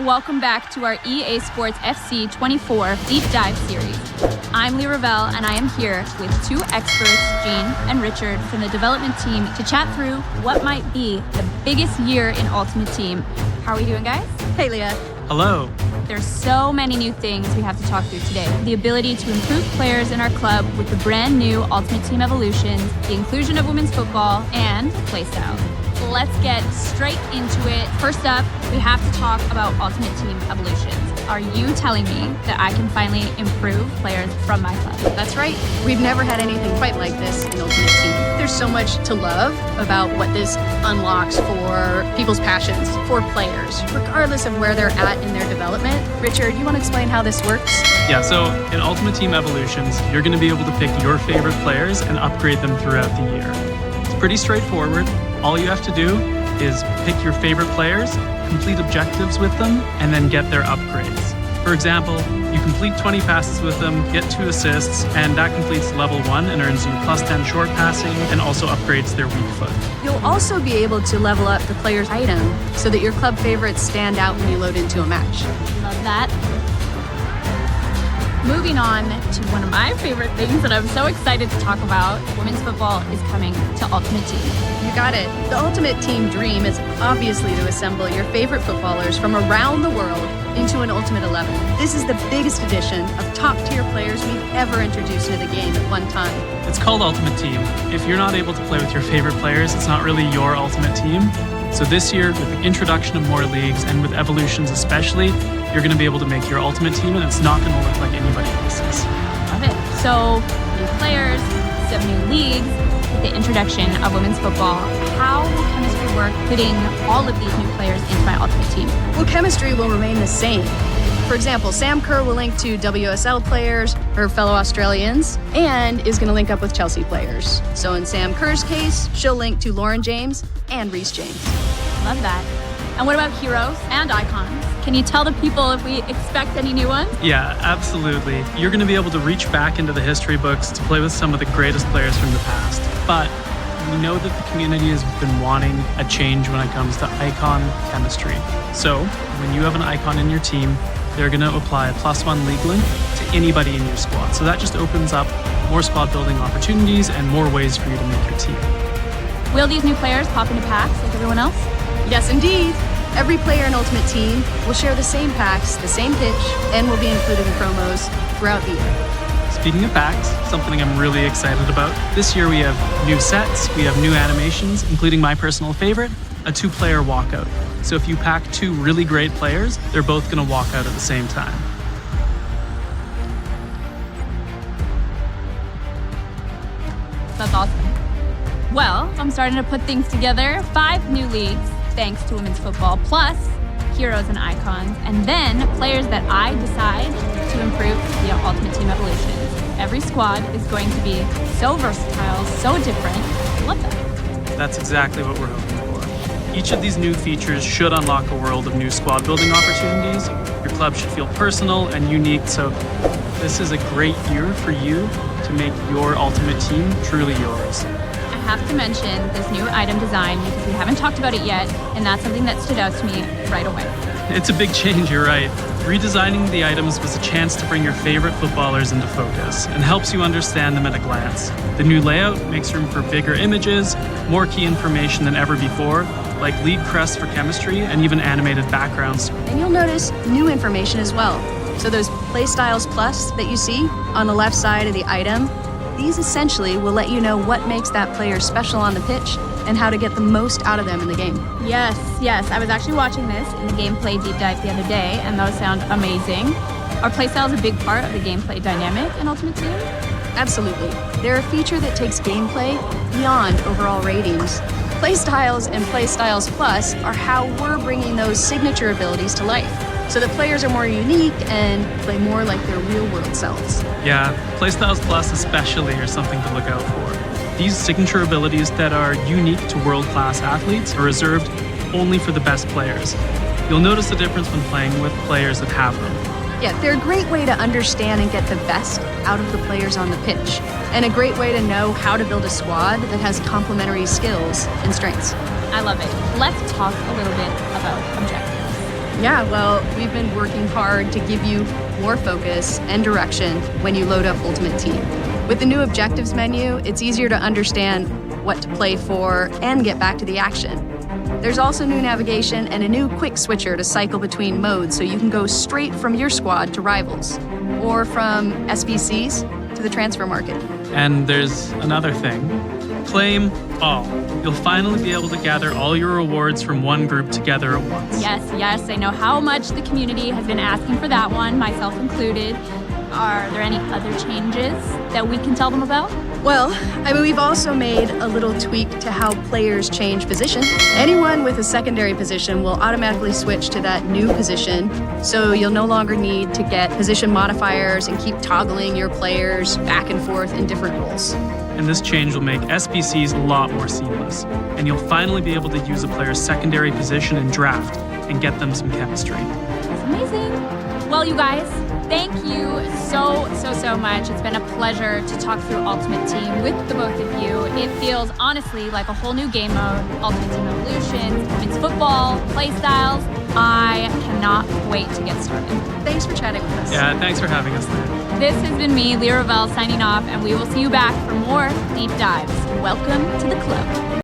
welcome back to our EA Sports FC 24 Deep Dive series. I'm Lee Ravel, and I am here with two experts, Gene and Richard, from the development team to chat through what might be the biggest year in Ultimate Team. How are we doing, guys? Hey, Leah. Hello. There's so many new things we have to talk through today. The ability to improve players in our club with the brand new Ultimate Team Evolutions, the inclusion of women's football, and PlayStyles. Let's get straight into it. First up, we have to talk about Ultimate Team Evolutions. Are you telling me that I can finally improve players from my club? That's right. We've never had anything quite like this in Ultimate Team. There's so much to love about what this unlocks for people's passions, for players, regardless of where they're at in their development. Richard, you want to explain how this works? Yeah, so in Ultimate Team Evolutions, you're going to be able to pick your favorite players and upgrade them throughout the year. It's pretty straightforward. All you have to do is pick your favorite players, complete objectives with them, and then get their upgrades. For example, you complete 20 passes with them, get 2 assists, and that completes level 1 and earns you +10 short passing and also upgrades their weak foot. You'll also be able to level up the player's item so that your club favorites stand out when you load into a match. Love that. Moving on to one of my favorite things that I'm so excited to talk about, women's football is coming to Ultimate Team. You got it. The Ultimate Team dream is obviously to assemble your favorite footballers from around the world into an Ultimate 11. This is the biggest edition of top-tier players we've ever introduced into the game at one time. It's called Ultimate Team. If you're not able to play with your favorite players, it's not really your Ultimate Team. So this year, with the introduction of more leagues and with evolutions especially, you're going to be able to make your Ultimate Team, and it's not going to look like anybody else's. Love it. So, new players, some new leagues, with the introduction of women's football. How will chemistry work putting all of these new players into my Ultimate Team? Well, chemistry will remain the same. For example, Sam Kerr will link to WSL players, her fellow Australians, and is going to link up with Chelsea players. So in Sam Kerr's case, she'll link to Lauren James and Reece James. Love that. And what about heroes and icons? Can you tell the people if we expect any new ones? Yeah, absolutely. You're going to be able to reach back into the history books to play with some of the greatest players from the past. But we know that the community has been wanting a change when it comes to icon chemistry. So when you have an icon in your team, they're going to apply a +1 league link to anybody in your squad. So that just opens up more squad building opportunities and more ways for you to make your team. Will these new players pop into packs like everyone else? Yes, indeed. Every player in Ultimate Team will share the same packs, the same pitch, and will be included in promos throughout the year. Speaking of packs, something I'm really excited about. This year we have new sets, we have new animations, including my personal favorite, a 2-player walkout. So if you pack 2 really great players, they're both going to walk out at the same time. That's awesome. Well, I'm starting to put things together. 5 new leagues, thanks to women's football, plus heroes and icons, and then players that I decide to improve via Ultimate Team Evolutions. Every squad is going to be so versatile, so different. Love that. That's exactly what we're hoping for. Each of these new features should unlock a world of new squad building opportunities. Your club should feel personal and unique, so this is a great year for you to make your Ultimate Team truly yours. I have to mention this new item design because we haven't talked about it yet, and that's something that stood out to me right away. It's a big change, you're right. Redesigning the items was a chance to bring your favorite footballers into focus and helps you understand them at a glance. The new layout makes room for bigger images, more key information than ever before, like league crests for chemistry and even animated backgrounds. And you'll notice new information as well. So those PlayStyles Plus that you see on the left side of the item, these essentially will let you know what makes that player special on the pitch and how to get the most out of them in the game. Yes. I was actually watching this in the gameplay deep dive the other day, and those sound amazing. Are playstyles a big part of the gameplay dynamic in Ultimate Team? Absolutely. They're a feature that takes gameplay beyond overall ratings. Playstyles and PlayStyles Plus are how we're bringing those signature abilities to life, so that players are more unique and play more like their real-world selves. Yeah, PlayStyles Plus especially are something to look out for. These signature abilities that are unique to world-class athletes are reserved only for the best players. You'll notice the difference when playing with players that have them. Yeah, they're a great way to understand and get the best out of the players on the pitch, and a great way to know how to build a squad that has complementary skills and strengths. I love it. Let's talk a little bit about objectives. Yeah, well, we've been working hard to give you more focus and direction when you load up Ultimate Team. With the new objectives menu, it's easier to understand what to play for and get back to the action. There's also new navigation and a new quick switcher to cycle between modes so you can go straight from your squad to rivals, or from SBCs to the transfer market. And there's another thing. Claim all. You'll finally be able to gather all your rewards from one group together at once. Yes, I know how much the community has been asking for that one, myself included. Are there any other changes that we can tell them about? Well, we've also made a little tweak to how players change position. Anyone with a secondary position will automatically switch to that new position, so you'll no longer need to get position modifiers and keep toggling your players back and forth in different roles. And this change will make SBCs a lot more seamless, and you'll finally be able to use a player's secondary position in draft and get them some chemistry. That's amazing. Well, you guys, thank you so much. It's been a pleasure to talk through Ultimate Team with the both of you. It feels honestly like a whole new game mode. Ultimate Team Evolutions, women's football, PlayStyles. I cannot wait to get started. Thanks for chatting with us. Yeah, thanks for having us, Leah. This has been me, Leah Ravel, signing off, and we will see you back for more deep dives. Welcome to the club.